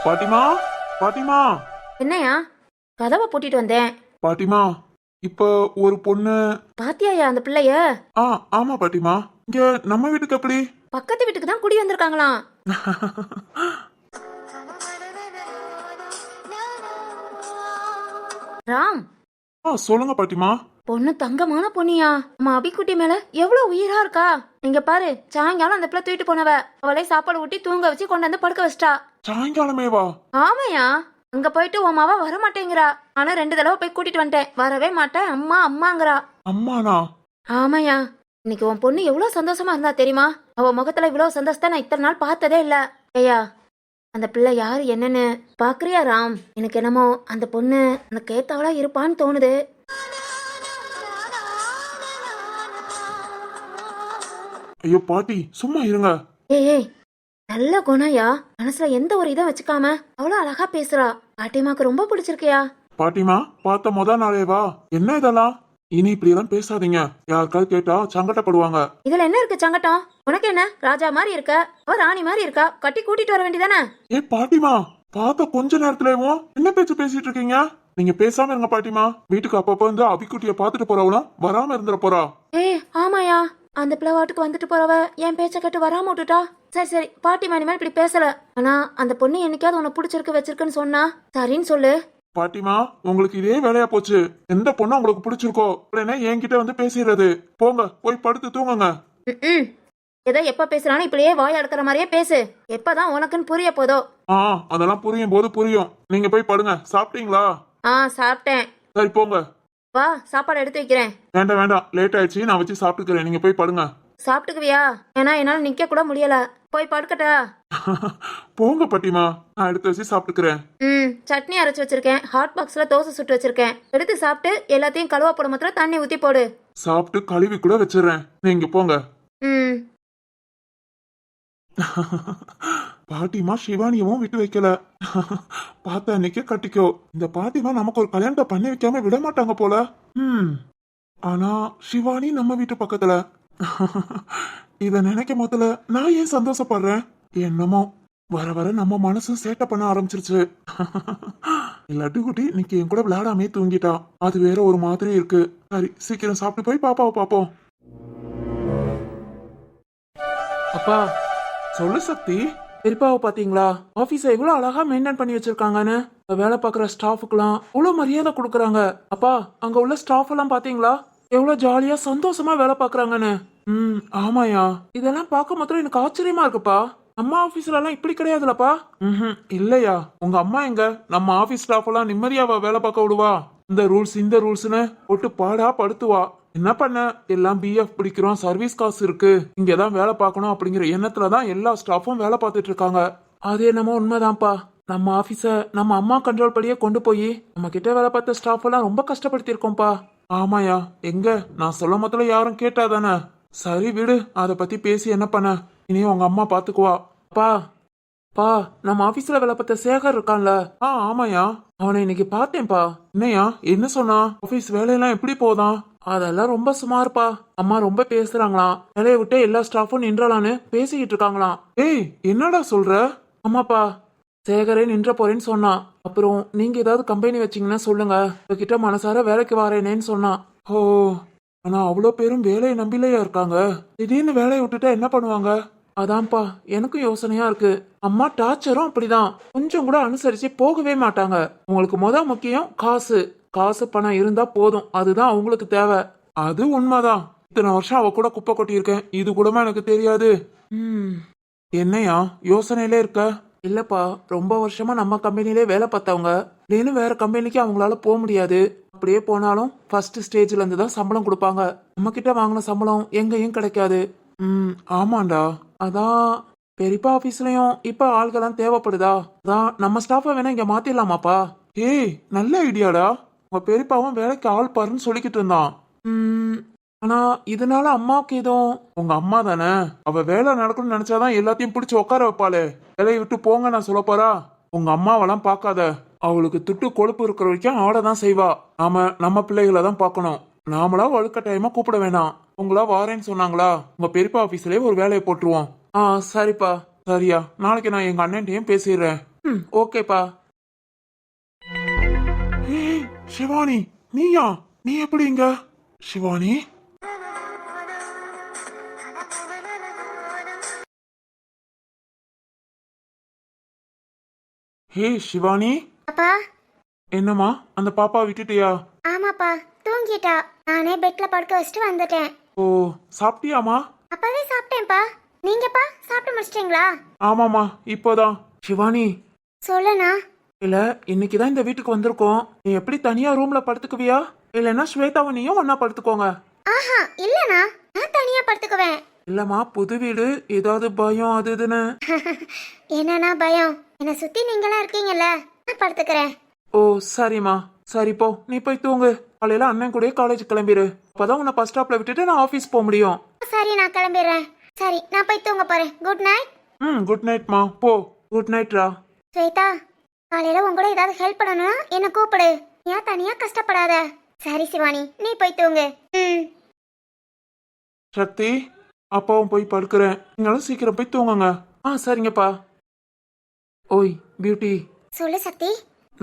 பாட்டிமா, பாட்டிமா, என்னையா கதவை பூட்டிட்டு வந்தேன். பாட்டிமா. இப்ப ஒரு பொண்ணு. பாத்தியாயா அந்த பிள்ளைய? ஆமா பாட்டிமா. இங்க நம்ம வீட்டுக்கு எப்படி? பக்கத்து வீட்டுக்கு தான் குடி வந்திருக்காங்களாம். ராம். சொல்லுங்க பாட்டிமா. பொண்ணு தங்கமான பொண்ணியா. நம்ம அபிக்குட்டி மேல எவ்வளவு உயிரா இருக்கா. நீங்க பாரு, சாயங்காலம் அந்த பிள்ளை தூக்கிட்டு போனவ அவளை சாப்பாடு ஊட்டி தூங்க வச்சு கொண்டு வந்து படுக்க வச்சிட்டா. சாயங்காலமேவா? ஆமையா. அங்க போயிட்டு உன் மாவா வர மாட்டேங்கிறா. ஆனா 2 தடவை போய் கூட்டிட்டு வந்துட்டேன். வரவே மாட்டேன், அம்மா அம்மாங்கிறா. அம்மானா? ஆமையா. இன்னைக்கு உன் பொண்ணு எவ்வளவு சந்தோஷமா இருந்தா தெரியுமா? அவ முகத்துல இவ்வளவு சந்தோஷத்தை நான் இத்தனை நாள் பார்த்ததே இல்ல. ஐயா, அந்த பிள்ளை யாரு என்னன்னு பாக்குறியா ராம்? எனக்கு என்னமோ அந்த பொண்ணு உனக்கு ஏத்தாவளா இருப்பான்னு தோணுது. ஐயோ பாட்டி, சும்மா இருங்க. ஏய், நல்ல குணயா. மனசுல எந்த ஒரு இதை வச்சுக்காம அவ்வளவு அழகா பேசுறா. பாட்டிமாக்கு ரொம்ப பிடிச்சிருக்கியா. பாட்டிமா, பார்த்த நாளேவா? என்ன இதெல்லாம்? இனி இப்படி எல்லாம் பேசாதீங்க. யாருக்காவது கேட்டா சங்கடப்படுவாங்க. இதுல என்ன இருக்கு சங்கடம்? உனக்கு என்ன, ராஜா மாதிரி இருக்க, அவ ராணி மாதிரி இருக்கா. கட்டி கூட்டிட்டு வர வேண்டியதானே? பாட்டிமா, பார்த்த கொஞ்ச நேரத்துலயும் என்ன பேச்சு பேசிட்டு இருக்கீங்க? நீங்க பேசாம இருங்க பாட்டிமா. வீட்டுக்கு அப்பப்ப வந்து அபிக்குட்டிய பாத்துட்டு போறவளும் வராம இருந்துட போறா. ஆமாயா, அந்த பிள்ளவாட்டுக்கு வந்துட்டு போறவ என் பேச்ச கேட்டு வராம விட்டுட்டா. சரி சரி, பாட்டிமா இனிமேல் இப்படி பேசல. ஆனா அந்த பொண்ணு என்னைக்காவது உன்னை பிடிச்சிருக்கு வச்சிருக்குன்னு சொன்னா சரின்னு சொல்லு. பாட்டிமா, உங்களுக்கு இதே வேலையா போச்சு. எந்த பொண்ணு உங்களுக்கு பிடிச்சிருக்கோ உடனே என்கிட்ட வந்து பேசிடுறது. போங்க, போய் படுத்து தூங்குங்க. ஏதோ எப்ப பேசுறானு இப்படியே வாய் அடக்கிற மாதிரியே பேசு. எப்பதான் உனக்குன்னு புரிய போதோ? அதெல்லாம் புரியும் போது புரியும். நீங்க போய் படுங்க. சாப்பிட்டீங்களா? சாப்பிட்டேன். சரி போங்க. வா, சாப்பாடு எடுத்து வைக்கிறேன். வேண்டாம் வேண்டாம், லேட் ஆயிடுச்சு. நான் வச்சு சாப்பிட்டுக்கிறேன். நீங்க போய் படுங்க. சாப்பிட்டுக்குவியா? ஏன்னா என்னால நிக்க கூட முடியல. போய் படுக்கட்டா? போங்க பாட்டிமா, நான் எடுத்து வச்சு சாப்பிட்டுக்கிறேன். சட்னி அரைச்சு வச்சிருக்கேன். ஹாட் பாக்ஸ்ல தோசை சுட்டு வச்சிருக்கேன். எடுத்து சாப்பிட்டு எல்லாத்தையும் கழுவ போட மாத்திரம் தண்ணி ஊத்தி போடு. சாப்பிட்டு கழுவி கூட வச்சிடுறேன். நீங்க போங்க. பாட்டிமா சிவானியவும் விட்டு வைக்கல. பார்த்த அன்னைக்கே கட்டிக்கோ. இந்த பாட்டிமா நமக்கு ஒரு கல்யாணத்தை பண்ணி வைக்காம விட மாட்டாங்க போல. ஆனா சிவானி நம்ம வீட்டு பக்கத்துல. இத நினைக்கும் போதுல நான் ஏன் சந்தோஷப்படுறேன்? என்னமோ வர வர நம்ம மனசும் சேட்டை பண்ண ஆரம்பிச்சிருச்சு. இல்லாட்டி குட்டி இன்னைக்கு என் கூட விளையாடாமே தூங்கிட்டா. அது வேற ஒரு மாதிரி இருக்கு. சரி, சீக்கிரம் சாப்பிட்டு போய் பாப்பாவை பாப்போம். அப்பா, சொல்லு சக்தி. பெரியப்பாவை பாத்தீங்களா? ஆபீஸ எவ்வளவு அழகா மெயின்டைன் பண்ணி வச்சிருக்காங்கன்னு. வேலை பாக்குற ஸ்டாஃபுக்குலாம் எவ்வளவு மரியாதை கொடுக்கறாங்க. அப்பா, அங்க உள்ள ஸ்டாஃப் எல்லாம் பாத்தீங்களா? எவ்வளவு ஜாலியா சந்தோஷமா வேலை பாக்குறாங்கன்னு. ஆமாயா. இதெல்லாம் பார்க்க மாத்திரம் எனக்கு ஆச்சரியமா இருக்குப்பா. நம்ம ஆபீஸ்ல எல்லாம் இப்படி கிடையாதுலப்பா. இல்லையா? உங்க அம்மா எங்க நம்ம ஆபீஸ் ஸ்டாஃப் எல்லாம் நிம்மதியாவா வேலை பார்க்க விடுவா? இந்த ரூல்ஸ் இந்த ரூல்ஸ்னு போட்டு பாடா படுத்துவா. என்ன பண்ண, எல்லாம் பிஎஃப் பிடிக்கிறோம், சர்வீஸ் காசு இருக்கு, இங்கதான் வேலை பார்க்கணும் அப்படிங்கிற எண்ணத்துலதான் எல்லா ஸ்டாஃபும் வேலை பார்த்துட்டு இருக்காங்க. அது என்னமோ உண்மைதான்ப்பா. நம்ம ஆபீஸ நம்ம அம்மா கண்ட்ரோல் படியே கொண்டு போய் நம்ம கிட்ட வேலை பார்த்த ஸ்டாஃப் எல்லாம் ரொம்ப கஷ்டப்படுத்தி இருக்கோம்ப்பா. ஆமாயா, எங்க நான் சொல்ல மொத்தல யாரும் கேட்டாதானே. சரி விடு, அத பத்தி பேசி என்ன பண்ண. இனி உங்க அம்மா பாத்துக்குவா. பா, நம்ம ஆபீஸ்ல வேலை பார்த்த சேகர் இருக்கான்ல? ஆமாயா, அவனை இன்னைக்கு பார்த்தேன்ப்பா. என்னையா, என்ன சொன்னா? ஆபீஸ் வேலையெல்லாம் எப்படி போதான்? அதெல்லாம் ரொம்ப சுமார்ப்பா. அம்மா ரொம்ப பேசுறாங்களாம். வேலையை விட்டு எல்லா ஸ்டாஃபும் நின்றாலான்னு பேசிக்கிட்டு இருக்காங்களாம். என்னடா சொல்ற? ஆமாப்பா, சேகரே நின்ற போறேன்னு சொன்னான். அப்புறம் நீங்க ஏதாவது கம்பெனி வச்சீங்கன்னா சொல்லுங்க, உங்ககிட்ட மனசார வேலைக்கு வரேனேன்னு சொன்னான். ஓ, ஆனா அவ்வளோ பேரும் வேலையை நம்பிலையா இருக்காங்க. திடீர்னு வேலையை விட்டுட்டா என்ன பண்ணுவாங்க? அதான்ப்பா எனக்கும் யோசனையா இருக்கு. அம்மா டார்ச்சரும் அப்படிதான். கொஞ்சம் கூட அனுசரிச்சு போகவே மாட்டாங்க. உங்களுக்கு முக்கியம் காசு. காசு பணம் இருந்தா போதும், அதுதான் அவங்களுக்கு தேவை. அது உண்மைதான். இத்தனை வருஷம் அவ கூட குப்பை கொட்டியிருக்கேன், இது கூடமா எனக்கு தெரியாது. என்னையா யோசனையிலே இருக்க? இல்லப்பா, ரொம்ப வருஷமா நம்ம கம்பெனிலே வேலை பார்த்தவங்க இல்லைன்னு வேற கம்பெனிக்கு அவங்களால போக முடியாது. அப்படியே போனாலும் ஃபர்ஸ்ட் ஸ்டேஜ்ல இருந்து தான் சம்பளம் கொடுப்பாங்க. நம்ம கிட்ட வாங்கின சம்பளம் எங்கேயும் கிடைக்காது. ஆமாண்டா. அதான் பெரியப்பா ஆபீஸ்லயும் இப்ப ஆள்கள்லாம் தேவைப்படுதா? அதான் நம்ம ஸ்டாஃபை வேணா இங்க மாத்திடலாமாப்பா? நல்ல ஐடியாடா. உங்க பெரியப்பாவும் வேலைக்கு ஆள் பாருன்னு சொல்லிக்கிட்டு இருந்தான். ஆனா இதனால அம்மாவுக்கு எதுவும்? உங்க அம்மா தானே, அவ வேலை நடக்கணும்னு நினைச்சாதான் எல்லாத்தையும் பிடிச்சு உட்கார வைப்பாளே. வேலையை விட்டு போங்க நான் சொல்ல போறா? உங்க அம்மாவெல்லாம் பாக்காத. அவளுக்கு துட்டு கொழுப்பு இருக்கிற வரைக்கும் ஆடதான் செய்வா. நாம நம்ம பிள்ளைகளை தான் பாக்கணும். நாமளா வலுக்கட்டாயமா கூப்பிட வேணாம். உங்களா வாரேன்னு சொன்னாங்களா? உங்க பெரியப்பா ஆபீஸ்லயே ஒரு வேலையை போட்டுருவோம். சரிப்பா. சரியா, நாளைக்கு நான் எங்க அண்ணன்ட்டையும் பேசிடுறேன். ம் ஓகேப்பா. ஏய் சிவானி, நீயா? நீ எப்படி இங்க? சிவானி, ஹே சிவானி. அப்பா. என்னம்மா அந்த பாப்பா விட்டுட்டியா? ஆமாப்பா, தூங்கிட்டா. நானே பெட்ல படுக்க வச்சுட்டு வந்துட்டேன். ஓ, சாப்பிட்டியாமா? அப்பவே சாப்பிட்டேன்ப்பா. நீங்கப்பா சாப்பிட்டு முடிச்சிட்டீங்களா? ஆமாமா, இப்போதான். சிவானி, சொல்லுண்ணா. இல்ல இன்னைக்கு தான் இந்த வீட்டுக்கு வந்திருக்கோம். நீ எப்படி தனியா ரூம்ல படுத்துக்குவியா? இல்லைன்னா ஸ்வேதாவும் நீயும் ஒன்னா படுத்துக்கோங்க. ஆஹா, இல்லண்ணா, நான் தனியா படுத்துக்குவேன். இல்லம்மா, புது வீடு, ஏதாவது பயம் அது இதுன்னு. என்னண்ணா பயம்? என்னை சுத்தி நீங்களாம் இருக்கீங்கல்ல, நான் படுத்துக்கிறேன். ஓ சரிம்மா, சரி போ, நீ போய் தூங்கு. காலையில அண்ணன் கூடயே காலேஜ் கிளம்பிடு. அப்பதான் உன்னை பஸ் ஸ்டாப்ல விட்டுட்டு நான் ஆபீஸ் போக முடியும். சரி, நான் கிளம்பிடுறேன். சரி, நான் போய் தூங்க போறேன். Good night. ம் குட் நைட்மா, போ. குட் நைட்ரா. ஸ்வேதா, காலையில உங்க கூட ஏதாவது ஹெல்ப் பண்ணணும்னா என்ன கூப்பிடு. ஏன் தனியா கஷ்டப்படாத. சரி சிவானி, நீ போய் தூங்கு. ம். சக்தி, அப்பாவும் போய் படுக்கிறேன். நீங்களும் சீக்கிரம் போய் தூங்குங்க. ஆ சரிங்கப்பா. ஓய் பியூட்டி, சொல்லு சக்தி.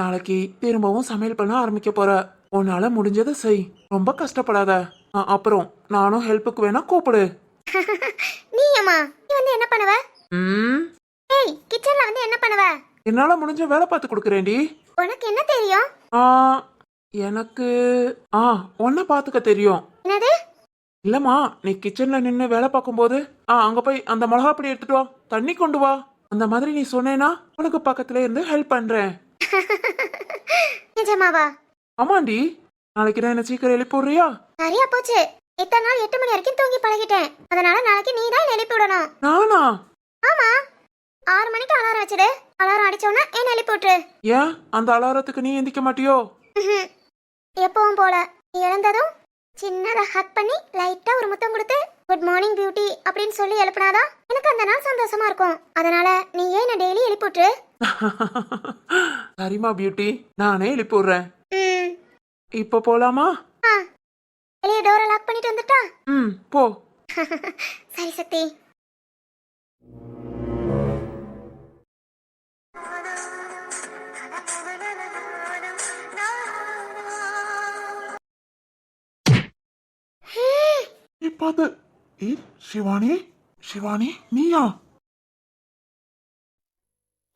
நாளைக்கு திரும்பவும் சமையல் பண்ண ஆரம்பிக்க போற. உன்னால முடிஞ்சதை செய், ரொம்ப கஷ்டப்படாத. அப்புறம் நானும் ஹெல்ப்புக்கு வேணா கூப்பிடு. நீ அம்மா, நீ வந்து என்ன பண்ணுவ? ம், ஏய், கிச்சன்ல வந்து என்ன பண்ணுவ? என்னால முடிஞ்ச வேலை பார்த்து கொடுக்குறேன்டி. உனக்கு என்ன தெரியும்? ஆ எனக்கு உன்னை பார்த்துக்க தெரியும். என்னது? இல்லம்மா, நீ கிச்சன்ல நின்னு வேலை பார்க்கும்போது அங்க போய் அந்த மிளகா பொடி எடுத்துட்டு வா, தண்ணி கொண்டு வா, அந்த மாதிரி நீ சொன்னேனா உனக்கு பக்கத்துல இருந்து ஹெல்ப் பண்றேன். நிஜமாவா? ஆமாண்டி, நாளைக்கு நான் என்ன சீக்கிரம் எழுப்பி விடுறியா? சரியா போச்சு. இத்தனை நாள் 8 மணி வரைக்கும் தூங்கி பழகிட்டேன். அதனால நாளைக்கு நீ தான் எழுப்பி விடணும். நானா? ஆமா, 6 மணிக்கு அலாரம் வச்சிடு. அலாரம் அடிச்ச உடனே என்ன எழுப்பி விட்டுரு. ஏன் அந்த அலாரத்துக்கு நீ எந்திக்க மாட்டியோ? ம்ஹும். எப்பவும் போல நீ எழுந்ததும் சின்னதா ஹக் பண்ணி லைட்டா ஒரு முத்தம் கொடுத்து குட் மார்னிங் பியூட்டி அப்படின்னு சொல்லி எழுப்பினாதான் எனக்கு அந்த நாள் சந்தோஷமா இருக்கும். அதனால நீ ஏன் என்ன டெய்லி எழுப்பி விட்டுரு. சரிம்மா பியூட்டி, நானே எழுப்பி விடுறேன். ம். இப்ப போலாமா? ஆ, வெளியே டோரை லாக் பண்ணிட்டு வந்துட்டா? ம் போ. சரி சக்தி. இப்பாது சிவானி, சிவானி நீயா?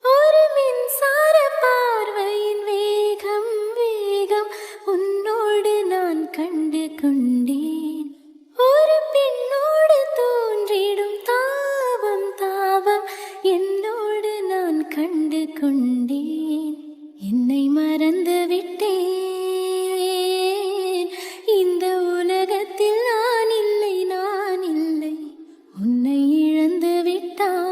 ஒரு மின்சார பார்வையின் வேகம் வேகம் உன்னோடு நான் கண்டு கொண்டேன். ஒரு பெண்ணோடு தோன்றிடும் தாபம் தாபம் என்னோடு நான் கண்டு கொண்டேன். என்னை மறந்து விட்டேன். இந்த உலகத்தில் நான் இல்லை, நான் இல்லை, உன்னை இழந்து விட்டான்.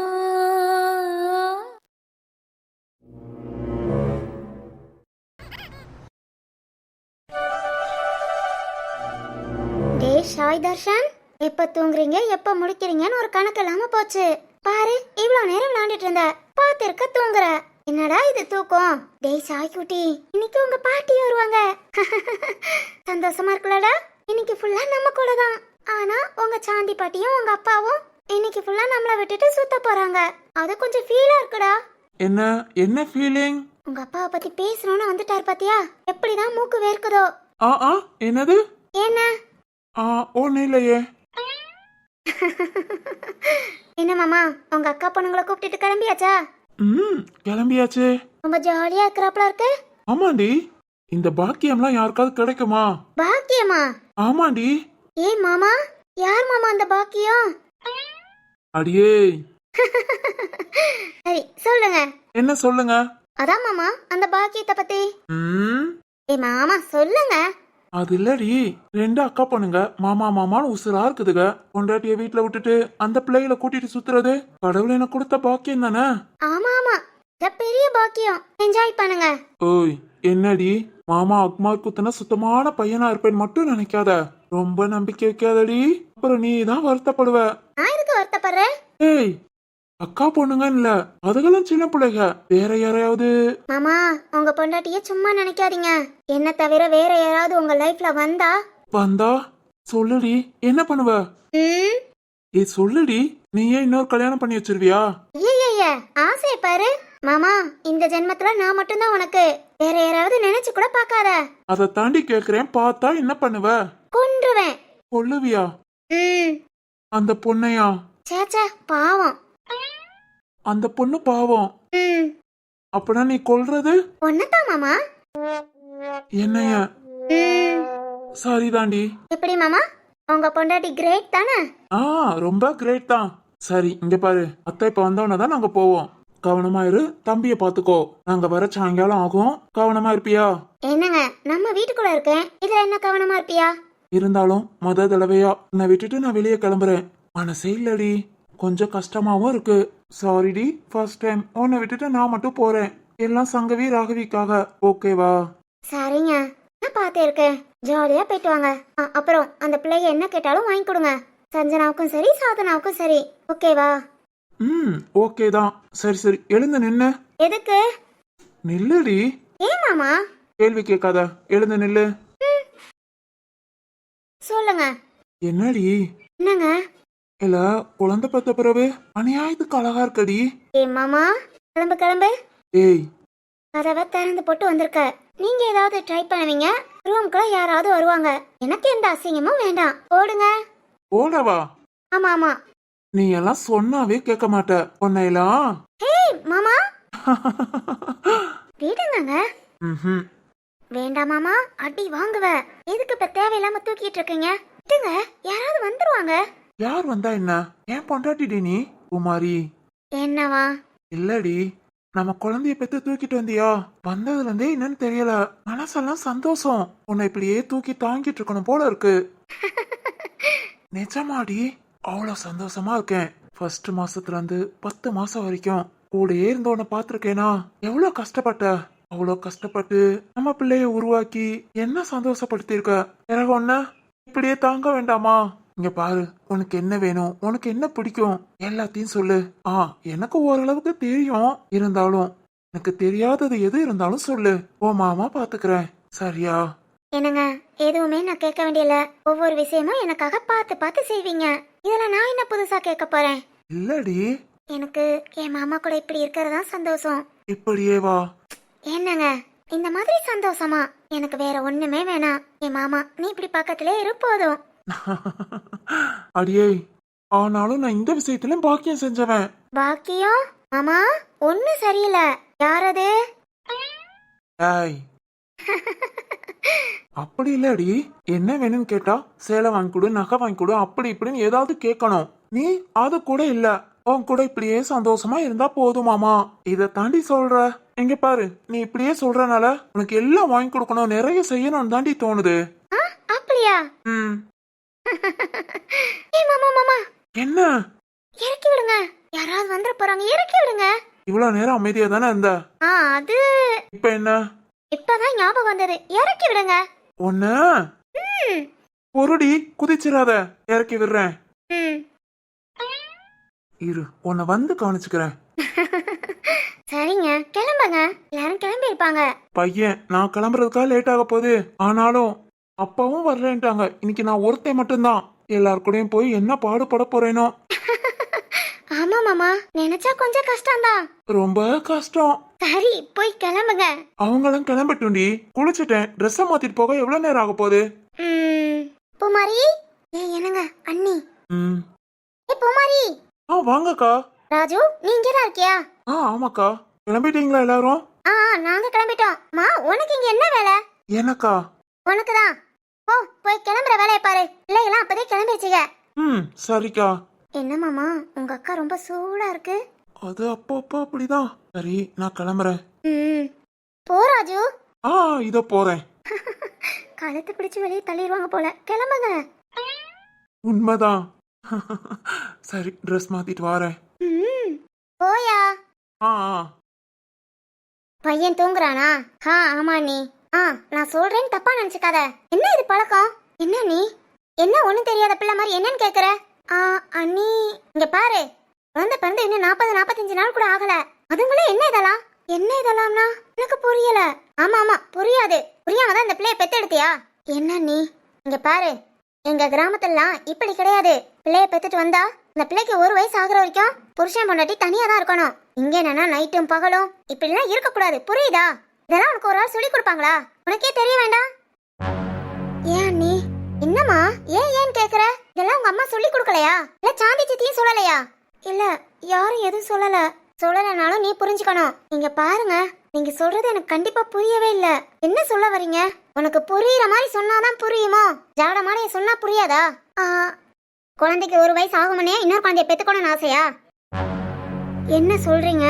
டேய் ஷாய் தர்ஷன், எப்ப தூங்குறீங்க எப்ப முடிக்கிறீங்கன்னு ஒரு கணக்கு இல்லாம போச்சு. பாரு, இவ்வளவு நேரம் விளையாண்டுட்டு இருந்த, பாத்திருக்க தூங்குற. என்னடா இது தூக்கம்? டேய் சாய் குட்டி, இன்னைக்கு உங்க பாட்டி வருவாங்க. சந்தோஷமா இருக்குல்லடா? இன்னைக்கு ஃபுல்லா நம்ம கூட தான். ஆனா உங்க சாந்தி பாட்டியும் உங்க அப்பாவும் இன்னைக்கு ஃபுல்லா நம்மள விட்டுட்டு சுத்த போறாங்க. அது கொஞ்சம் ஃபீலா இருக்குடா. என்ன என்ன ஃபீலிங்? உங்க அப்பாவை பத்தி பேசணும்னு வந்துட்டார் பாத்தியா? எப்படிதான் மூக்கு வேர்க்குதோ. என்னது? என்ன? ஒன்னும் இல்லையே. என்ன மாமா, உங்க அக்கா பொண்ணுங்களை கூப்பிட்டுட்டு கிளம்பியாச்சா? ம் கிளம்பியாச்சு. ரொம்ப ஜாலியா இருக்கிறாப்ல இருக்கு. ஆமாண்டி, இந்த பாக்கியம்லாம் யாருக்காவது கிடைக்குமா? பாக்கியமா? ஆமாண்டி. ஏய் மாமா, யார் மாமா அந்த பாக்கியம்? அடியே. சரி சொல்லுங்க. என்ன சொல்லுங்க? அதான் மாமா, அந்த பாக்கியத்தை பத்தி. ம் ஏய் மாமா சொல்லுங்க. அது இல்லடி, 2 அக்கா பொண்ணுங்க மாமா மாமான்னு உசுரா இருக்குதுங்க. பொண்டாட்டிய வீட்டுல விட்டுட்டு அந்த பிள்ளைகளை கூட்டிட்டு சுத்துறது கடவுள் எனக்கு கொடுத்த பாக்கியம் தானே. ஆமா ஆமா, இது பெரிய பாக்கியம். என்ஜாய் பண்ணுங்க. ஓய் என்னடி, மாமா அக்மார் குத்துன சுத்தமான பையனா இருப்பேன்னு மட்டும் நினைக்காத. ரொம்ப நம்பிக்கை வைக்காதடி, அப்புறம் நீ தான் வருத்தப்படுவ. நான் எதுக்கு வருத்தப்படுறேன்? ஏய், அக்கா பொண்ணுங்க இல்ல, அதுகளும் சின்ன பிள்ளைங்க. வேற யாரையாவது? மாமா, உங்க பொண்டாட்டிய சும்மா நினைக்காதீங்க. என்ன தவிர வேற யாராவது உங்க லைஃப்ல வந்தா வந்தா சொல்லுடி, என்ன பண்ணுவ? ம். சொல்லுடி, நீ ஏன் இன்னொரு கல்யாணம் பண்ணி வச்சிருவியா? ஐய ஆசை பாரு. மாமா இந்த ஜென்மத்துல நான் மட்டும்தான் உனக்கு, வேற யாராவது நினைச்சு கூட பார்க்காத. அதை தாண்டி கேக்குறேன், பார்த்தா என்ன பண்ணுவ? கொன்றுவேன். கொல்லுவியா? ம். அந்த பொண்ணையா? சேச்சே, பாவம். அந்த பொண்ணு பாவம். ம். அப்பனா நீ கொல்றது ஒன்னதான் மாமா. என்னைய? ம். சரிதாண்டி. எப்படி மாமா, உங்க பொண்டாட்டி கிரேட் தானே? ஆ, ரொம்ப கிரேட் தான். சரி இங்க பாரு, அத்தை இப்ப வந்தோன்னே தான் நாங்க போவோம். கவனமா இரு, தம்பிய பாத்துக்கோ. நாங்க வர சாயங்காலம் ஆகும், கவனமா இருப்பியா? என்னங்க, நம்ம வீட்டுக்குள்ள இருக்கேன், இதுல என்ன கவனமா இருப்பியா? இருந்தாலும் முத தடவையா உன்னை விட்டுட்டு நான் வெளியே கிளம்புறேன். மனசே இல்லடி, கொஞ்சம் கஷ்டமாவும் இருக்கு. சாரிடி, ஃபர்ஸ்ட் டைம் உன்னை விட்டுட்டு நான் மட்டும் போறேன். எல்லாம் சங்கவி ராகவிக்காக, ஓகேவா? சரிங்க, நான் பார்த்தே இருக்கேன். ஜாலியா போயிட்டு வாங்க. அப்புறம் அந்த பிள்ளைய என்ன கேட்டாலும் வாங்கி கொடுங்க. சஞ்சனாவுக்கும் சரி, சாதனாவுக்கும் சரி, ஓகேவா? ம், ஓகே தான். சரி சரி, எழுந்து நின்னு. எதுக்கு? நில்லுடி. ஏன் மாமா? கேள்வி கேட்காத, எழுந்து நில்லு. சொல்லுங்க. என்னடி? என்னங்க? இல்ல, குழந்தை பெத்த பிறகு அநியாயத்துக்கு அழகா இருக்கடி. ஏ மாமா, கிளம்பு கிளம்பு. ஏய், கதவை திறந்து போட்டு வந்திருக்க. நீங்க ஏதாவது ட்ரை பண்ணுவீங்க, ரூம்குள்ள யாராவது வருவாங்க. எனக்கு எந்த அசிங்கமும் வேண்டாம், ஓடுங்க. ஓடவா? ஆமா ஆமா. நீ எல்லாம் சொன்னாவே கேட்க மாட்ட, உன்னையெல்லாம். ஏய் மாமா. விடுங்க. ம்ஹும். வேண்டாம் மாமா, அடி வாங்குவ. எதுக்கு இப்ப தேவையில்லாம தூக்கிட்டு இருக்கீங்க? விடுங்க, யாராவது வந்துருவாங்க. யார் வந்தா என்ன? ஏன் பொண்டாட்டிடி நீ? குமாரி. என்னவா? இல்லடி, நம்ம குழந்தைய பெத்து தூக்கிட்டு வந்தியா? வந்ததுல இருந்தே என்னன்னு தெரியல, மனசெல்லாம் சந்தோஷம். உன்னை இப்படியே தூக்கி தாங்கிட்டு இருக்கணும் போல இருக்கு. நிஜமாடி, அவ்வளவு சந்தோஷமா இருக்கேன். ஃபர்ஸ்ட் மாசத்துல இருந்து 10 மாசம் வரைக்கும் கூடயே இருந்த உன்னை பாத்திருக்கேனா? எவ்வளவு கஷ்டப்பட்ட, அவ்வளவு கஷ்டப்பட்டு நம்ம பிள்ளைய உருவாக்கி என்ன சந்தோஷப்படுத்திருக்க. பிறகு ஒன்ன இப்படியே தாங்க வேண்டாமா? இங்க பாரு, உனக்கு என்ன வேணும், உனக்கு என்ன பிடிக்கும், எல்லாத்தையும் சொல்லு. எனக்கு ஓரளவுக்கு தெரியும், இருந்தாலும் எனக்கு தெரியாதது எது இருந்தாலும் சொல்லு. ஓ மாமா பாத்துக்கிறேன், சரியா? என்னங்க, எதுவுமே நான் கேட்க வேண்டியல. ஒவ்வொரு விஷயமும் எனக்காக பார்த்து பார்த்து செய்வீங்க. இதுல நான் என்ன புதுசா கேட்க போறேன்? இல்லடி, எனக்கு என் மாமா கூட இப்படி இருக்கிறதா சந்தோஷம். இப்படியே வா. என்னங்க, இந்த மாதிரி சந்தோஷமா? எனக்கு வேற ஒண்ணுமே வேணாம். என் மாமா, நீ இப்படி பக்கத்திலே இரு போதும். அடியே, ஆனாலும் நான் இந்த விஷயத்திலும் பாக்கியம் செஞ்சவன். பாக்கியம்? மாமா, ஒண்ணு சரியில்லை. யாரது? ஏய், அப்படி இல்லடி. என்ன வேணும்னு கேட்டா சேலை வாங்கி கொடு, நகை வாங்கி கொடு, அப்படி இப்படின்னு ஏதாவது கேட்கணும். நீ அது கூட இல்ல, உன் கூட இப்படியே சந்தோஷமா இருந்தா போதுமாமா. இத தாண்டி சொல்ற. இங்க பாரு, நீ இப்படியே சொல்றனால உனக்கு எல்லாம் வாங்கி கொடுக்கணும், நிறைய செய்யணும்னு தாண்டி தோணுது. அப்படியா? ம். ஏய் மாமா மாமா, என்ன? இறக்கி விடுங்க, யாராவது வந்துட போறாங்க, இறக்கி விடுங்க. இவ்வளவு நேரம் அமைதியா தானே இருந்த, அது இப்ப என்ன? இப்பதான் ஞாபகம் வந்தது, இறக்கி விடுங்க. ஒண்ணு பொருடி, குதிச்சிடாத, இறக்கி விடுறேன். இரு, உன்னை வந்து கவனிச்சுக்கிறேன். சரிங்க, கிளம்புங்க. எல்லாரும் கிளம்பி இருப்பாங்க. பையன், நான் கிளம்புறதுக்காக லேட் ஆக போகுது. ஆனாலும் அப்பாவும் வரலன்ட்டாங்க. இன்னைக்கு நான் ஒருத்தன் மட்டும்தான். எல்லார் கூடயும் போய் என்ன பாடுபட போறேனோ. ஆமா மாமா, நினைச்சா கொஞ்சம் கஷ்டம்தான். ரொம்ப கஷ்டம். சரி, போய் கிளம்புங்க. அவங்களும் கிளம்பட்டும்டி. குளிச்சுட்டேன், ட்ரெஸ்ஸை மாத்திட்டு போக எவ்வளவு நேரம் ஆக போகுது? பூமாரி. என்னங்க அண்ணி? ம். பூமாரி. வாங்கக்கா. ராஜு, நீ இங்கதான் இருக்கியா? ஆமாக்கா. கிளம்பிட்டீங்களா எல்லாரும்? நாங்க கிளம்பிட்டோம். மா, உனக்கு இங்க என்ன வேலை? எனக்கா? உனக்குதான். போ, போய் கிளம்புற வேலையை பாரு. பிள்ளைகளாம் அப்பதே கிளம்பிடுச்சுங்க. சரிக்கா. என்ன மாமா, உங்க அக்கா ரொம்ப சூடா இருக்கு. அது அப்பப்போ அப்படிதான். சரி, நான் கிளம்புறேன். போ ராஜு. இதோ போறேன். கழுத்து பிடிச்சு வெளியே தள்ளிடுவாங்க போல. கிளம்புங்க. உண்மைதான். சரி, ட்ரெஸ் மாத்திட்டு வரேன். போயா. பையன் தூங்குறானா? ஆமா நீ. நான் சொல்றேன்னு தப்பா நினைச்சுக்காத. என்ன இது பழக்கம்? என்ன நீ என்ன ஒண்ணும் தெரியாத பிள்ளை மாதிரி என்னன்னு கேக்குற? அண்ணி, இங்க பாரு, குழந்தை பிறந்து இன்னும் 40-45 நாள் கூட ஆகல. அதுங்களே என்ன இதெல்லாம்? என்ன இதெல்லாம்னா எனக்கு புரியல. ஆமா புரியாது. புரியாம தான் இந்த பிள்ளைய பெத்தெடுத்தியா? என்ன நீ? இங்க பாரு, எங்க கிராமத்துலாம் இப்படி கிடையாது. பிள்ளைய பெத்துட்டு வந்தா இந்த பிள்ளைக்கு 1 வயசு ஆகுற வரைக்கும் புருஷன் பொண்டாட்டி தனியா தான் இருக்கணும். இங்க என்னன்னா நைட்டும் பகலும் இப்படிலாம் இருக்கக்கூடாது, புரியுதா? இதெல்லாம் உனக்கு ஒரு ஆள் சொல்லி கொடுப்பாங்களா? உனக்கே தெரிய வேண்டாம்? ஏன் நீ என்னம்மா ஏன் கேக்குற? இதெல்லாம் உங்க அம்மா சொல்லி கொடுக்கலையா? இல்ல சாந்தி சித்தியும் சொல்லலையா? இல்ல யாரும் எதுவும் சொல்லலனாலும் நீ புரிஞ்சுக்கணும். நீங்க பாருங்க, நீங்க சொல்றது எனக்கு கண்டிப்பா புரியவே இல்ல. என்ன சொல்ல வரீங்க? உனக்கு புரியுற மாதிரி சொன்னாதான் புரியுமோ? ஜாட மாடைய சொன்னா புரியாதா? குழந்தைக்கு 1 வயசு ஆகுமனே இன்னொரு குழந்தைய பெத்துக்கணும்னு ஆசையா? என்ன சொல்றீங்க?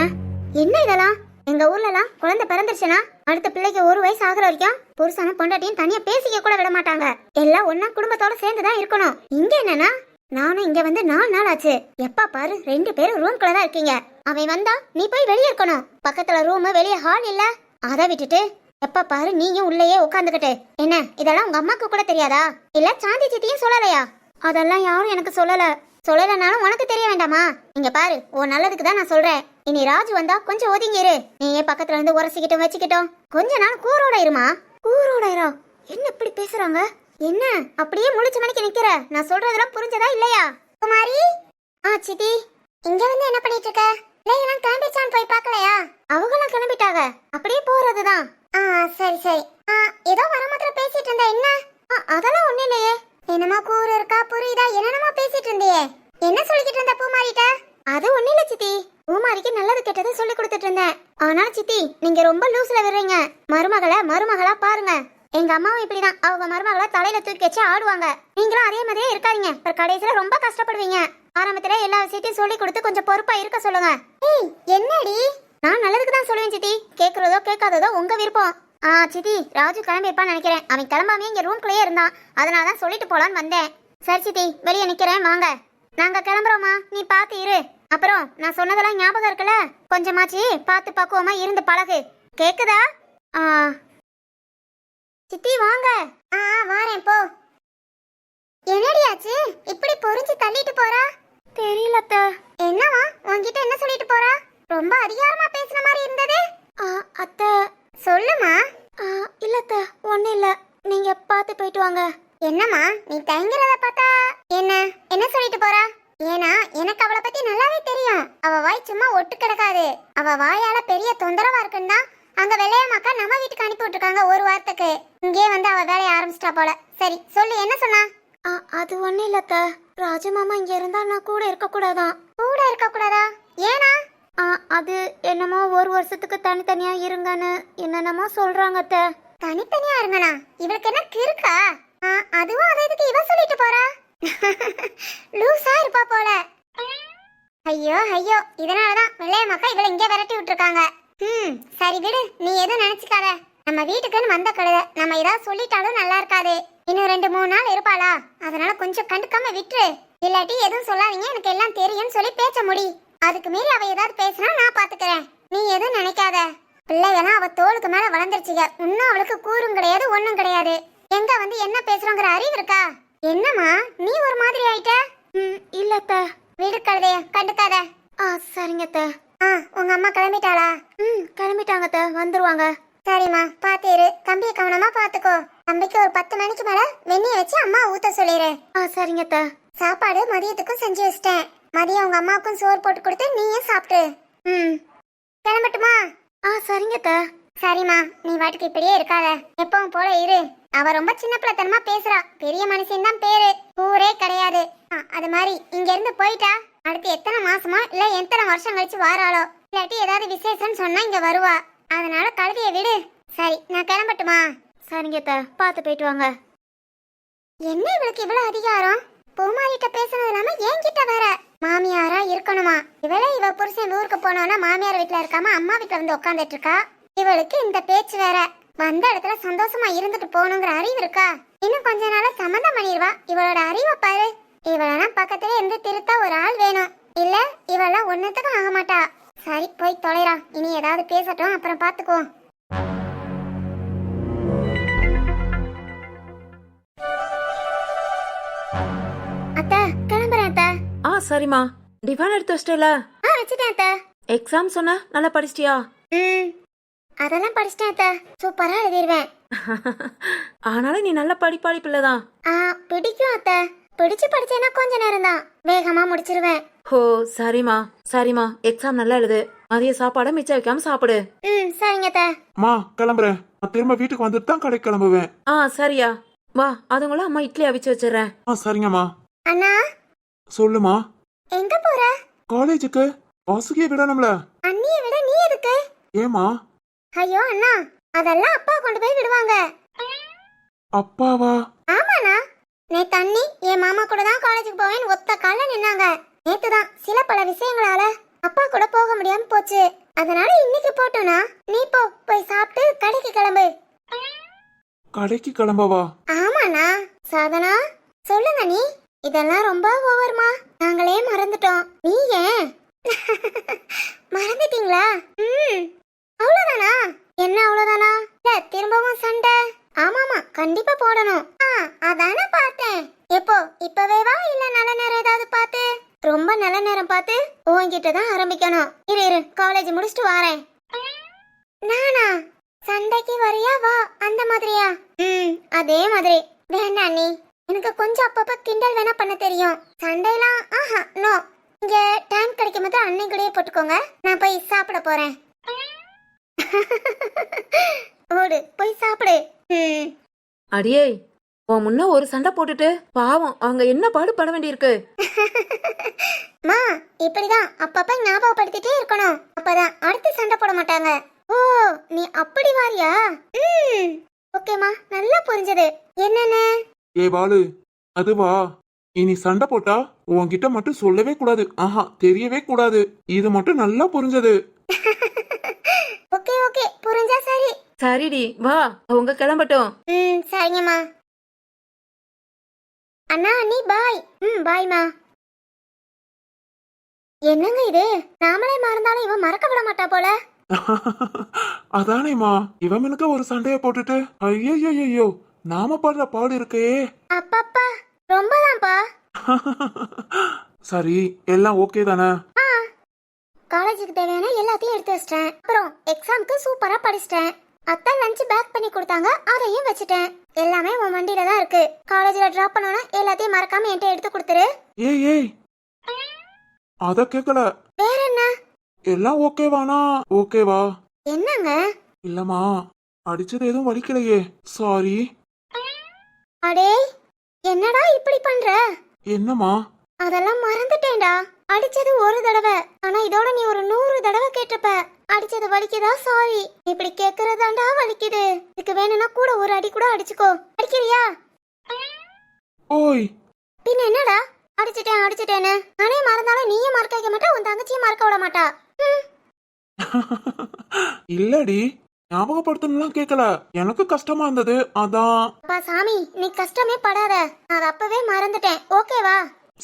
என்ன இதெல்லாம்? எங்க ஊர்லலாம் குழந்தை பிறந்துருச்சுன்னா அடுத்த பிள்ளைக்கு 1 வயசு ஆகுற வரைக்கும் புருஷனும் பொண்டாட்டியும் தனியா பேசிக்க கூட விட மாட்டாங்க. எல்லாம் ஒன்னா குடும்பத்தோட சேர்ந்துதான் இருக்கணும். இங்க என்னன்னா, நானும் இங்க வந்து 4 நாள் ஆச்சு. எப்ப பாரு 2 பேரும் ரூம்குள்ள தான் இருக்கீங்க. அவன் வந்தா நீ போய் வெளியே இருக்கணும். பக்கத்துல ரூம், வெளியே ஹால் இல்ல. அதை விட்டுட்டு எப்ப பாரு நீயும் உள்ளேயே உட்காந்துக்கிட்டு. என்ன இதெல்லாம் உங்க அம்மாக்கு கூட தெரியாதா? இல்ல சாந்தி சித்தியும் சொல்லலையா? அதெல்லாம் யாரும் எனக்கு சொல்லலனாலும் உனக்கு தெரிய வேண்டாமா? இங்க பாரு, உன் நல்லதுக்கு தான் நான் சொல்றேன். இனி ராஜு வந்தா கொஞ்சம் ஒதுங்கிரு. நீ ஏன் பக்கத்துல இருந்து உரசிக்கிட்டும் வச்சுக்கிட்டோம். கொஞ்ச நாள் கூரோட இருமா. கூரோட இரா? என்ன இப்படி பேசுறாங்க? என்ன அப்படியே முழிச்சு மணிக்கு நிக்கிற? நான் சொல்றதெல்லாம் புரிஞ்சதா இல்லையா? குமாரி. சித்தி, இங்க வந்து என்ன பண்ணிட்டு இருக்க? பிள்ளைகளாம் கிளம்பிச்சான்னு போய் பார்க்கலையா? அவங்களும் கிளம்பிட்டாங்க, அப்படியே போறதுதான். சரி. ஏதோ வர மாத்திரம் பேசிட்டு இருந்த. என்ன? அதெல்லாம் ஒண்ணு இல்லையே. என்னமா கூறு இருக்கா புரியுதா? என்னமா பேசிட்டு இருந்தியே? என்ன சொல்லிக்கிட்டு இருந்த பூமாரிட்ட? அது ஒண்ணு இல்ல சித்தி, பூமாரிக்கு நல்லது கெட்டது சொல்லி கொடுத்துட்டு இருந்தேன். ஆனா சித்தி, நீங்க ரொம்ப லூஸ்ல விடுறீங்க. மருமகளா பாருங்க. எங்க அம்மாவும் இப்படிதான், அவங்க மருமகளை தலையில தூக்கி வச்சு ஆடுவாங்க. நீங்களும் அதே மாதிரியே இருக்காதீங்க. கடைசியில ரொம்ப கஷ்டப்படுவீங்க. ஆரம்பத்துல எல்லா விஷயத்தையும் சொல்லி கொடுத்து கொஞ்சம் பொறுப்பா இருக்க சொல்லுங்க. என்னடி? நான் நல்லதுக்கு தான் சொல்லுவேன் சித்தி. கேக்குறதோ கேட்காததோ உங்க விருப்பம். சித்தி, ராஜு கிளம்பிருப்பான்னு நினைக்கிறேன். அவன் கிளம்பாமே இங்க ரூம்குள்ளேயே இருந்தான். அதனாலதான் சொல்லிட்டு போலான்னு வந்தேன். சரி சித்தி, வெளியே நிக்கிறேன், வாங்க. நாங்க கிளம்புறோமா, நீ பாத்து இரு. அப்புறம் நான் சொன்னதெல்லாம் ஞாபகம் இருக்குல்ல? கொஞ்சமாச்சு பார்த்து பக்குவமா இருந்து பழகு. கேக்குதா? சித்தி வாங்க. வாரேன் போ. என்னடியாச்சு இப்படி பொறிஞ்சு தள்ளிட்டு போறா? தெரியலத்த. என்னவா உன்கிட்ட என்ன சொல்லிட்டு போறா? ரொம்ப அதிகாரமா பேசுன மாதிரி இருந்தது. அத்த சொல்லுமா. இல்லத்த ஒண்ணு இல்ல, நீங்க பார்த்து போயிட்டு வாங்க. என்னம்மா நீ தயங்குறத பார்த்தா என்ன சொல்லிட்டு போறா? ஏன்னா எனக்கு அவளை பத்தி நல்லாவே தெரியும். அவ வாய் சும்மா ஒட்டு கிடக்காது. அவ வாயால பெரிய தொந்தரவா இருக்குன்னு தான் அங்க வெள்ளையம்மாக்கா நம்ம வீட்டுக்கு அனுப்பி விட்டுருக்காங்க 1 வாரத்துக்கு. இங்கே வந்து அவ வேலையை ஆரம்பிச்சிட்டா போல. சரி சொல்லு, என்ன சொன்னா? அது ஒண்ணு இல்லத்த, ராஜு மாமா இங்க இருந்தா நான் கூட இருக்க கூடாதான். கூட இருக்க கூடாதா? ஏனா? அது என்னமோ 1 வருஷத்துக்கு தனித்தனியா இருங்கன்னு என்னென்னமோ சொல்றாங்க அத்த. தனித்தனியா இருங்கனா? இவளுக்கு என்ன கிறுக்கா? அதுவும் அதை எதுக்கு இவ சொல்லிட்டு போறா? லூசா இருப்பா போல. ஐயோ இதனாலதான் வெள்ளையம்மாக்கா இவளை இங்கே விரட்டி விட்டுருக்காங்க. சரி விடு, நீ எதுவும் நினைச்சுக்காத. நம்ம வீட்டுக்குன்னு வந்த கழுத, நம்ம ஏதாவது சொல்லிட்டாலும் நல்லா இருக்காது. இன்னும் 2-3 நாள் இருப்பாளா? அதனால கொஞ்சம் கண்டுக்காம விட்டுரு. இல்லாட்டி எதுவும் சொல்லாதீங்க, எனக்கு எல்லாம் தெரியும்னு சொல்லி பேச்ச முடி. அதுக்கு மீறி அவ ஏதாவது பேசினா நான் பாத்துக்கிறேன். நீ எதுவும் நினைக்காத. பிள்ளைகளாம் அவ தோளுக்கு மேல வளர்ந்துருச்சுங்க. இன்னும் அவளுக்கு கூறும் கிடையாது, ஒண்ணும் கிடையாது. எங்க வந்து என்ன பேசுறோங்கிற அறிவு இருக்கா? என்னம்மா நீ ஒரு மாதிரி ஆயிட்ட? இல்லத்த. வீடு கழுதைய கண்டுக்காத. சரிங்கத்த. உங்க அம்மா கிளம்பிட்டாளா? கிளம்பிட்டாங்கத்த, வந்துருவாங்க. சரிம்மா பாத்து இரு. தம்பியை கவனமா பாத்துக்கோ. தம்பிக்கு ஒரு 10 மணிக்கு மேல வெந்நிய வச்சு அம்மா ஊத்த சொல்லிரு. சரிங்கத்த. சாப்பாடு மதியத்துக்கும் செஞ்சு வச்சிட்டேன். மதியம் உங்க அம்மாவுக்கும் சோறு போட்டு கொடுத்து நீயும் சாப்பிட்டு. கிளம்பட்டுமா? சரிங்கத்த. சரிம்மா, நீ வாட்டுக்கு இப்படியே இருக்காத, எப்பவும் போல இரு. அவ ரொம்ப சின்ன பிள்ளைத்தனமா பேசுறா. பெரிய மனுஷன் தான் பேரு, ஊரே கிடையாது. அது மாதிரி இங்க இருந்து போயிட்டா அடுத்து எத்தனை மாசமா இல்ல எத்தனை வருஷம் கழிச்சு வாராளோ, இல்லாட்டி ஏதாவது விசேஷம் சொன்னா இங்க வருவா. அதனால கழுதிய விடு. சரி, நான் கிளம்பட்டுமா? சரிங்கத்த, பார்த்து போயிட்டு வாங்க. என்ன இவளுக்கு இவ்வளவு அதிகாரம்? பூமாரிட்ட பேசுனது இல்லாம என்கிட்ட வேற மாமியாரா இருக்கணுமா? இவ புருஷன் ஊருக்கு போனோன்னா மாமியார் வீட்டுல இருக்காம அம்மா வீட்டுல வந்து உட்காந்துட்டு இருக்கா. இவளுக்கு இந்த பேச்சு வேற. வந்த இடத்துல சந்தோஷமா இருந்துட்டு போகணுங்கிற அறிவு இருக்கா? இன்னும் கொஞ்ச நாள சம்மந்தம் பண்ணிடுவா. இவளோட அறிவை பாரு. இவளெல்லாம் பக்கத்துல இருந்து திருத்தா ஒரு ஆள் வேணும். இல்ல இவெல்லாம் ஒன்னத்துக்கும் ஆக மாட்டா. சரி போய் தொலைறா. இனி ஏதாவது பேசட்டும், அப்புறம் பாத்துக்குவோம். அத்தை கிளம்புறேன் அத்தை. சரிம்மா. டிஃபன் எடுத்து வச்சிட்டல? வச்சுட்டேன் அத்தை. எக்ஸாம் சொன்ன நல்லா படிச்சிட்டியா? அதெல்லாம் படிச்சிட்டேன் அத்தை. சூப்பரா எழுதிடுவேன். ஆனாலும் நீ நல்ல படிப்பாளி பிள்ளைதான். பிடிக்கும் அத்தை. பிடிச்சு படிச்சேன்னா கொஞ்ச நேரம் தான், வேகமா முடிச்சிருவேன். ஹோ சரிம்மா சரிம்மா, எக்ஸாம் நல்லா எழுது. மதிய சாப்பாடை மிச்சம் வைக்காம சாப்பிடு. சரிங்க அத்தை. அம்மா கிளம்புறேன். நான் திரும்ப வீட்டுக்கு வந்துட்டு தான் கடைக்கு கிளம்புவேன். சரியா, வா அதுங்களும் அம்மா இட்லி அவிச்சு வச்சிடுறேன். சரிங்கம்மா. அண்ணா சொல்லுமா. எங்க போற? காலேஜுக்கு. வாசுகியை விடணும்ல. அண்ணியை விட நீ எதுக்கு? ஏமா? ஐயோ அண்ணா, அதெல்லாம் அப்பா கொண்டு போய் விடுவாங்க. அப்பாவா? ஆமாண்ணா, நேத்து அண்ணி என் மாமா கூட தான் காலேஜுக்கு போவேன்னு ஒத்த கால நின்னாங்க. நேத்து தான் சில பல விஷயங்களால அப்பா கூட போக முடியாம போச்சு. அதனால இன்னைக்கு போட்டோனா நீ போய் சாப்பிட்டு கடைக்கு கிளம்பு. கடைக்கு கிளம்பவா? ஆமாண்ணா. சாதனா சொல்லுங்க நீ. இதெல்லாம் ரொம்ப ஓவர்மா, நாங்களே மறந்துட்டோம். நீ ஏன் மறந்துட்டீங்களா? அவ்வளவுதானா? என்ன அவ்வளவுதானா? இல்ல திரும்பவும் சண்டை? ஆமாமா கண்டிப்பா போடணும். அதானே பார்த்தேன். எப்போ? இப்பவே வா இல்ல நல்ல நேரம் ஏதாவது பார்த்து? ரொம்ப நல்ல நேரம் பார்த்து உன்கிட்ட தான் ஆரம்பிக்கணும். இரு காலேஜ் முடிச்சுட்டு வரேன். நானா? சண்டைக்கு வரியா? வா அந்த மாதிரியா? அதே மாதிரி. வேண்டாம் நீ, எனக்கு கொஞ்சம் அப்பப்ப கிண்டல் வேணா பண்ண தெரியும். சண்டைலாம் நோ. இங்க டைம் கிடைக்கும் போது அண்ணன் கூடயே போட்டுக்கோங்க. நான் போய் சாப்பிட போறேன். ஓடு போய் சாப்பிடு. அடியே, உன் முன்ன ஒரு சண்டை போட்டுட்டு பாவம் அவங்க என்ன பாடுபட வேண்டியிருக்கு. மா இப்படிதான் அப்பப்ப ஞாபகப்படுத்திட்டே இருக்கணும். அப்பதான் அடுத்து சண்டை போட மாட்டாங்க. ஓ நீ அப்படி வாரியா? ஓகேமா, நல்லா புரிஞ்சது. என்னன்னு? ஏ பாலு, அதுவா? இனி சண்டை போட்டா உன்கிட்ட மட்டும் சொல்லவே கூடாது. தெரியவே கூடாது. இது மட்டும் நல்லா புரிஞ்சது. ஓகே புரிஞ்சா சரி. சரிடி, வா அவங்க கிளம்பட்டும். சரிங்கம்மா. அண்ணா நீ பாய். பாய்மா. என்னங்க இது, நாமளே மறந்தாலும் இவன் மறக்க விட மாட்டா போல. அதானேமா, இவன் எனக்கு ஒரு சண்டைய போட்டுட்டு ஐயோ நாம படுற பாடு இருக்கே. அப்பப்பா ரொம்பதான்ப்பா. சரி, எல்லாம் ஓகே தானே? காலேஜுக்கு தேவையான எல்லாத்தையும் எடுத்து வச்சிட்டேன். அப்புறம் எக்ஸாம்க்கு சூப்பரா படிச்சிட்டேன். அத்தை லஞ்ச் பேக் பண்ணி கொடுத்தாங்க, அதையும் வச்சுட்டேன். எல்லாமே உன் வண்டியில தான் இருக்கு. காலேஜ்ல டிராப் பண்ணனும், எல்லாத்தையும் மறக்காம என்கிட்ட எடுத்து கொடுத்துரு. ஏய் அத கேக்கல. வேற என்ன? எல்லாம் ஓகேவானா? ஓகேவா? என்னங்க? இல்லம்மா, அடிச்சது எதுவும் வலிக்கலையே. சாரி. அடே என்னடா இப்படி பண்ற? என்னம்மா? அதெல்லாம் மறந்துட்டேன்டா. அடிச்சது ஒரு தடவை, ஆனா இதோட நீ ஒரு 100 தடவை கேட்டிருப்ப. அடிச்சது வலிக்குதா? சாரி. இப்படி கேக்குறதாண்டா வலிக்குது. இதுக்கு வேணும்னா கூட ஒரு அடி கூட அடிச்சுக்கோ. அடிக்கிறியா? ஓய் பின்ன என்னடா அடிச்சிட்டேன்னு நானே மறந்தாலும் நீயும் மறக்க வைக்க மாட்டா, உன் தங்கச்சியும் மறக்க விட மாட்டா. இல்லடி, ஞாபகப்படுத்தணும்லாம் கேட்கல. எனக்கு கஷ்டமா இருந்தது, அதான். அப்பா சாமி, நீ கஷ்டமே படாத. நான் அதை அப்பவே மறந்துட்டேன். ஓகேவா?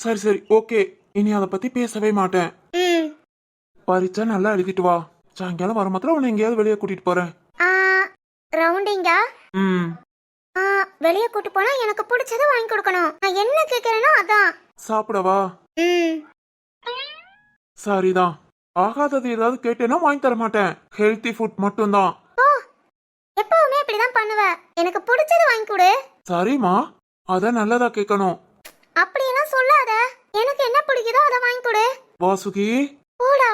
சரி ஓகே. இனி அதை பத்தி பேசவே மாட்டேன். பரீட்சை நல்லா எழுதிட்டு வா. சாயங்காலம் வர மாத்திரம் உன்னை எங்கேயாவது வெளியே கூட்டிட்டு போறேன். ரவுண்டிங்கா? வெளியே கூட்டு போனா எனக்கு பிடிச்சதை வாங்கி கொடுக்கணும். நான் என்ன கேக்குறேனோ அதான். சாப்பிடவா? சரிதான். ஆகாதது ஏதாவது கேட்டேன்னா வாங்கி தர மாட்டேன். ஹெல்த்தி ஃபுட் மட்டும்தான். எப்பவுமே இப்படிதான் பண்ணுவ. எனக்கு பிடிச்சது வாங்கி கொடு. சரிம்மா, அத நல்லதா கேட்கணும். அப்படியெல்லாம் சொல்லாத. எனக்கு என்ன பிடிக்குதோ அதை வாங்கி கொடு. வாசுகி, போடா.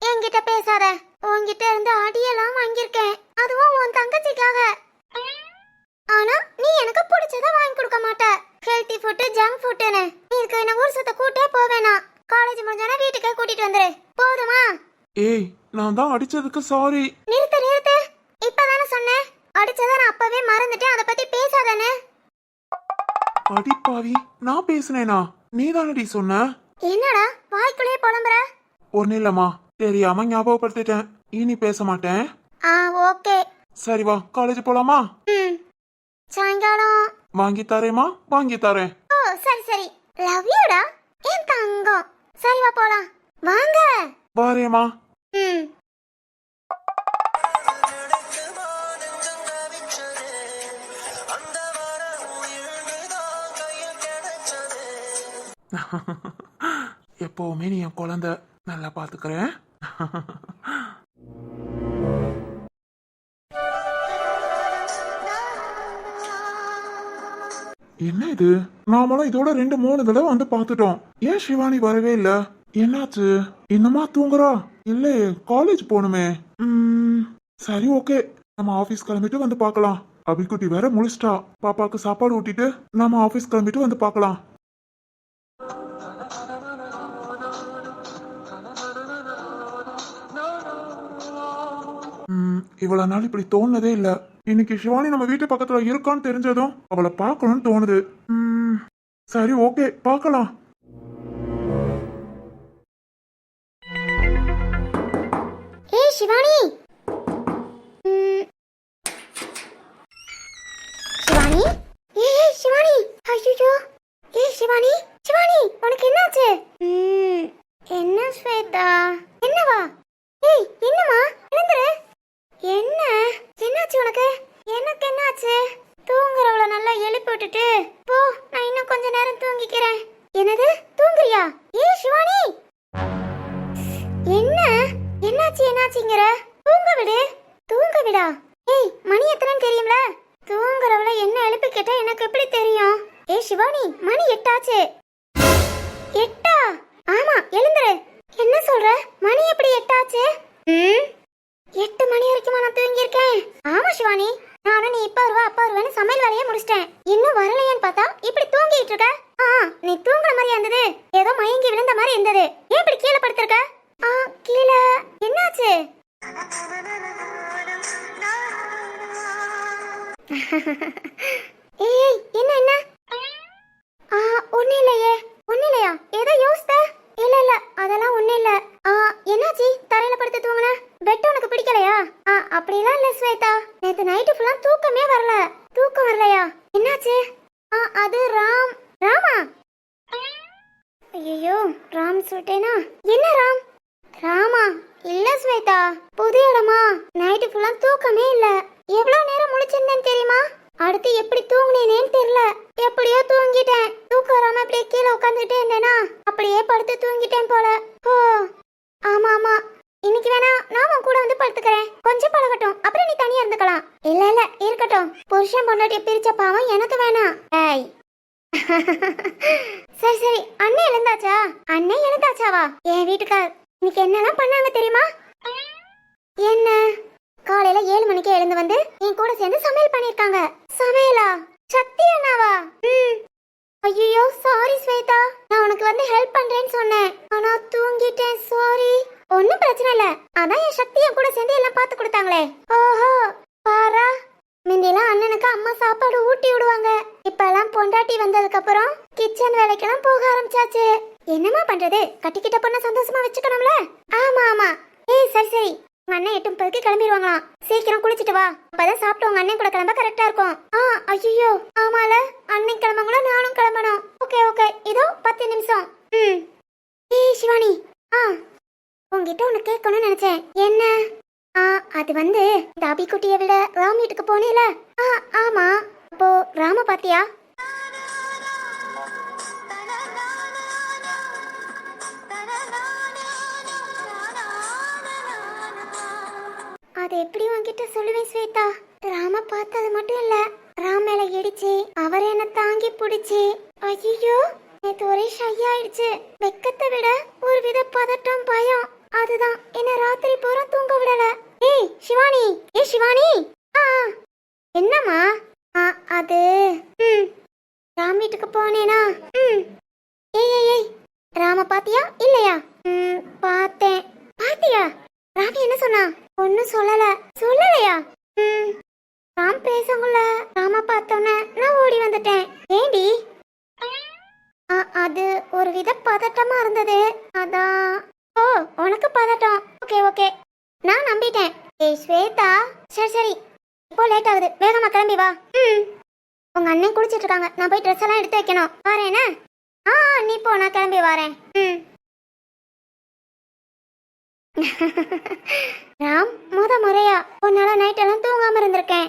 என்கிட்ட பேசாத. உன்கிட்ட இருந்து அடியெல்லாம் வாங்கியிருக்கேன், அதுவும் உன் தங்கச்சிக்காக. ஆனா நீ எனக்கு பிடிச்சத வாங்கி கொடுக்க மாட்ட. ஹெல்த்தி ஃபுட், ஜங்க் ஃபுட்னு. நீ இதுக்கு என்ன ஊர் சுத்த கூட்டே போவேனா. காலேஜ் முடிஞ்சானா வீட்டுக்கே கூட்டிட்டு வந்துரு. போதுமா? ஏய், நான் தான் அடிச்சதுக்கு சாரி. நிறுத்து. இப்பதானே சொன்னேன். அடிச்சத நான் அப்பவே மறந்துட்டேன், அத பத்தி பேசாதானே. அடிப்பாவி, நான் பேசுனேனா? நீ தானடி சொன்ன. என்னடா வாய்க்குள்ளே புலம்புற? ஒன்னும் இல்லம்மா, தெரியாம ஞாபகப்படுத்திட்டேன். இனி பேச மாட்டேன். ஓகே. சரி வா, காலேஜ் போலாமா? சாயங்காலம் வாங்கி தரேமா? வாங்கி தரேன். சரி. லவ் யூடா என் தங்கம். சரி வா போலாம். வாங்க. வாரேமா. எப்பவுமே நீ என் குழந்தை, நல்லா பாத்துக்கிறேன். என்ன இது? நாமளும் இதோட 2-3 தடவை வந்து பார்த்துட்டோம். ஏன் சிவானி வரவே இல்ல? என்னாச்சு? இன்னுமா தூங்குறா? இல்லையே, காலேஜ் போகணுமே. சரி, ஓகே, நம்ம ஆபீஸ் கிளம்பிட்டு வந்து பார்க்கலாம். அபிக்குட்டி வேற முழிச்சிட்டா. பாப்பாக்கு சாப்பாடு ஊட்டிட்டு நம்ம ஆபீஸ் கிளம்பிட்டு வந்து பார்க்கலாம். இவ்வளவு நாள் இப்படி தோணுனதே இல்ல. இன்னைக்கு சிவானி நம்ம வீட்டு பக்கத்துல இருக்கான்னு தெரிஞ்சதும் அவளை பார்க்கணும்னு தோணுது. சரி, ஓகே, பார்க்கலாம். ஏய் சிவானி, சிவானி, ஏய் சிவானி, ஐயோ, ஏய் சிவானி, சிவானி, உனக்கு என்னாச்சு? என்ன ஸ்வேதா? என்னவா? ஏய் என்னம்மா, எழுந்துரு. என்ன என்னாச்சு உனக்கு? எனக்கு என்னாச்சு? தூங்குறவள நல்லா எழுப்பி விட்டுட்டு போ, நான் இன்னும் கொஞ்ச நேரம் தூங்கிக்கிறேன். என்னது, தூங்குறியா? ஏய் சிவானி, என்ன என்னாச்சு? என்னாச்சுங்கிற? தூங்க விடு, தூங்க விடா. ஏய் மணி எத்தனைன்னு தெரியும்ல? தூங்குறவள என்ன எழுப்பி கேட்டா எனக்கு எப்படி தெரியும்? ஏய் சிவானி, மணி 8 ஆச்சு. 8ஆ? ஆமா, எழுந்துரு. என்ன சொல்ற? மணி எப்படி 8 ஆச்சு? 8 மணி வரைக்கும் நான் தூங்கி இருக்கேன். ஆமா சிவானி, நானும் நீ இப்ப வருவா அப்பா வருவான்னு சமையல் வேலையை முடிச்சிட்டேன். இன்னும் வரலையான்னு பார்த்தா இப்படி தூங்கிட்டு இருக்க. நீ தூங்குற மாதிரி இருந்தது, ஏதோ மயங்கி விழுந்த மாதிரி இருந்தது. ஏன் இப்படி கீழே படுத்திருக்க? கீழே என்னாச்சு? ஏய் என்ன என்ன? ஒண்ணு இல்லையே. ஒண்ணு இல்லையா? ஏதோ யோசித்த? இல்ல இல்ல, அதெல்லாம் ஒண்ணு இல்ல. என்னாச்சு? தரையில படுத்து தூங்குன? பெட் உனக்கு பிடிக்கலையா? அப்படிலாம் இல்ல ஸ்வேதா, நேத்து நைட்டு ஃபுல்லா தூக்கமே வரல. தூக்கம் வரலையா? என்னாச்சு? அது ராமா. ஐயோ, ராம் சொல்லிட்டேனா? என்ன ராம்? ராமா இல்ல ஸ்வேதா, புது இடமா. நைட்டு ஃபுல்லா தூக்கமே இல்ல. எவ்வளவு நேரம் முழிச்சிருந்தேன்னு தெரியுமா? அடுத்து எப்படி தூங்குனேனேன்னு தெரியல. எப்படியோ தூங்கிட்டேன். தூக்கம் வராம அப்படியே கீழே உட்காந்துட்டே இருந்தேனா, அப்படியே படுத்து தூங்கிட்டேன் போல. ஆமா ஆமா, இன்னைக்கு வேணா நாம கூட வந்து படுத்துக்கிறேன். கொஞ்சம் பழகட்டும், அப்புறம் நீ தனியா இருந்துக்கலாம். இல்ல இல்ல, இருக்கட்டும். புருஷன் பொண்டாட்டிய பிரிச்ச பாவம் எனக்கு வேணாம். ஏய் சரி சரி, அண்ணன் எழுந்தாச்சா? அண்ணன் எழுந்தாச்சாவா? என் வீட்டுக்கார் இன்னைக்கு என்னெல்லாம் பண்ணாங்க தெரியுமா? என்ன? காலையில 7 மணிக்கு எழுந்து வந்து என் கூட சேர்ந்து சமையல் பண்ணிருக்காங்க. சமையலா? சக்தி அண்ணாவா? ஐயோ சாரி ஸ்வேதா, நான் உனக்கு வந்து ஹெல்ப் பண்றேன்னு சொன்னேன், ஆனா தூங்கிட்டேன். சாரி. ஒன்னும் பிரச்சனை இல்ல. அதான் என் சக்தி என் கூட சேர்ந்து எல்லாம் பார்த்து கொடுத்தாங்களே. ஓஹோ, பாரா. முந்தியெல்லாம் அண்ணனுக்கு அம்மா சாப்பாடு ஊட்டி விடுவாங்க. இப்ப எல்லாம் பொண்டாட்டி வந்ததுக்கு அப்புறம் கிச்சன் வேலைக்கெல்லாம் போக ஆரம்பிச்சாச்சு. என்னமா பண்றது? கட்டிக்கிட்ட பொண்ண சந்தோஷமா வச்சுக்கணும்ல. ஆமா ஆமா. ஏய் சரி சரி, உங்க அண்ணன் 8:30 கிளம்பிடுவாங்களாம். சீக்கிரம் குளிச்சிட்டு வா, அப்பதான் சாப்பிட்டு உங்க அண்ணன் கூட கிளம்ப கரெக்டா இருக்கும். ஐயோ ஆமால, அண்ணன் கிளம்பங்களா நானும் கிளம்பணும். ஓகே ஓகே, இதோ 10 நிமிஷம். ஏய் சிவானி, உங்ககிட்ட ஒண்ணு கேட்கணும்னு நினைச்சேன். என்ன? அது வந்து இந்த அபிக்குட்டியை விட ராம் வீட்டுக்கு போனேல? ஆமா. அப்போ ராம பாத்தியா? அது எப்படி உன்கிட்ட சொல்லுவேன் ஸ்வேதா? ராம பார்த்தது மட்டும் இல்ல, ராம் மேல இடிச்சு அவர் என்ன தாங்கி பிடிச்சு. ஐயோ, நேத்து ஒரே ஷை ஆயிடுச்சு. வெக்கத்தை விட ஒரு வித பதட்டம், பயம். அதுதான் என்ன ராத்திரி பூரா தூங்க விடல. ஏய் சிவானி, ஏய் சிவானி. என்னம்மா? அது ராம் வீட்டுக்கு போனேனா? ஏய் ராம பாத்தியா இல்லையா? பார்த்தேன். பாத்தியா? ராமி என்ன சொன்னா? ஒன்னும் சொல்லலையா? ராம் பேசக்குள்ள ராம பார்த்தோன்னே நான் ஓடி வந்துட்டேன். ஏண்டி? அது ஒரு வித பதட்டமா இருந்தது, அதான். ஓ, உனக்கு பதட்டம். ஓகே ஓகே, நான் நம்பிட்டேன். ஏய் ஸ்வேதா, சரி சரி, இப்போ லேட் ஆகுது, வேகமா கிளம்பி வா. உங்க அண்ணன் குளிச்சிட்டு இருக்காங்க, நான் போய் ட்ரெஸ் எல்லாம் எடுத்து வைக்கணும். வரேனா? நீ போ, நான் கிளம்பி வரேன். ராம், முறையா உன்னால நைட் எல்லாம் தூங்காம இருந்திருக்கேன்.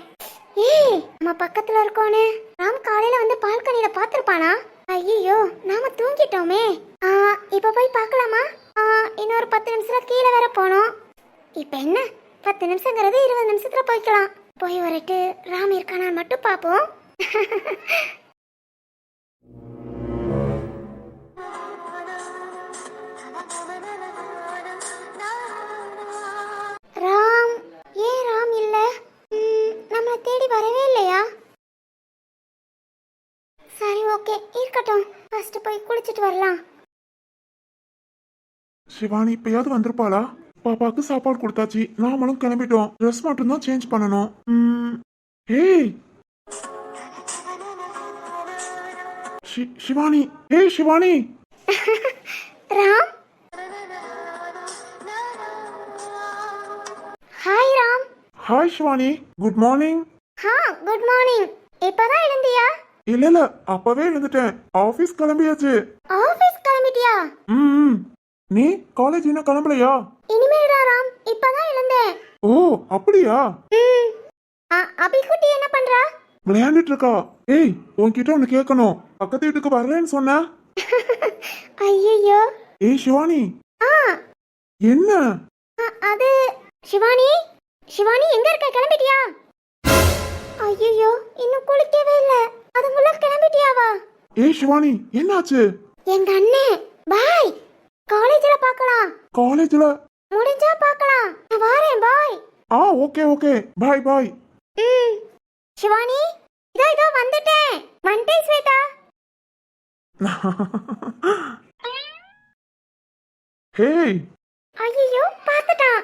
ஏய், நம்ம பக்கத்துல இருக்கோன்னு ராம் காலையில வந்து பால்கனியில பாத்திருப்பானா? ஐயோ, நாம தூங்கிட்டோமே. இப்ப போய் பார்க்கலாமா? இன்னொரு 10 நிமிஷத்துல கீழே வேற போனோம். இப்ப என்ன, 10 நிமிஷங்கிறது 20 நிமிஷத்துல போய்க்கலாம். போய் வரட்டு ராம் இருக்கானா மட்டும் பாப்போம். ஆகட்டும், ஃபர்ஸ்ட் போய் குளிச்சிட்டு வரலாம். சிவானி இப்பயாவது வந்திருப்பாளா? பாப்பாக்கு சாப்பாடு கொடுத்தாச்சு, நாமளும் கிளம்பிட்டோம். ட்ரெஸ் மட்டும் தான் சேஞ்ச் பண்ணணும். ஏய் சிவானி, ஏய் Shivani. Ram, hi Ram. Hi Shivani, good morning. Good morning. இப்பதான் எழுந்தியா? இல்ல அப்பவே எழுந்துட்டேன். ஆபீஸ் கிளம்பியாச்சு. ஆபீஸ் கிளம்பிட்டியா? ம் நீ காலேஜ் இன்னும் கிளம்பலையா? இனிமேல்டா ராம், இப்பதான் எழுந்தேன். ஓ அப்படியா? அபிக்குட்டி என்ன பண்றா? விளையாண்டுட்டு இருக்கா. ஏய் உன்கிட்ட ஒன்னு கேட்கணும். பக்கத்து வீட்டுக்கு வரலன்னு சொன்ன. ஐயோ. ஏய் சிவானி. என்ன? அது சிவானி. சிவானி எங்க இருக்க? கிளம்பிட்டியா? ஐயோ, இன்னும் குளிக்கவே இல்ல. அதுக்குள்ள கிளம்பிட்டியாவா? ஏய் சிவானி என்னாச்சு? எங்க அண்ணே பாய். காலேஜ்ல பார்க்கலாம். காலேஜ்ல முடிஞ்சா பார்க்கலாம். நான் வரேன். பாய். ஓகே ஓகே, பாய் பாய். சிவானி, இதோ வந்துட்டேன். வந்துட்டேன் ஸ்வேதா. ஹேய். ஐயோ, பார்த்துட்டான்.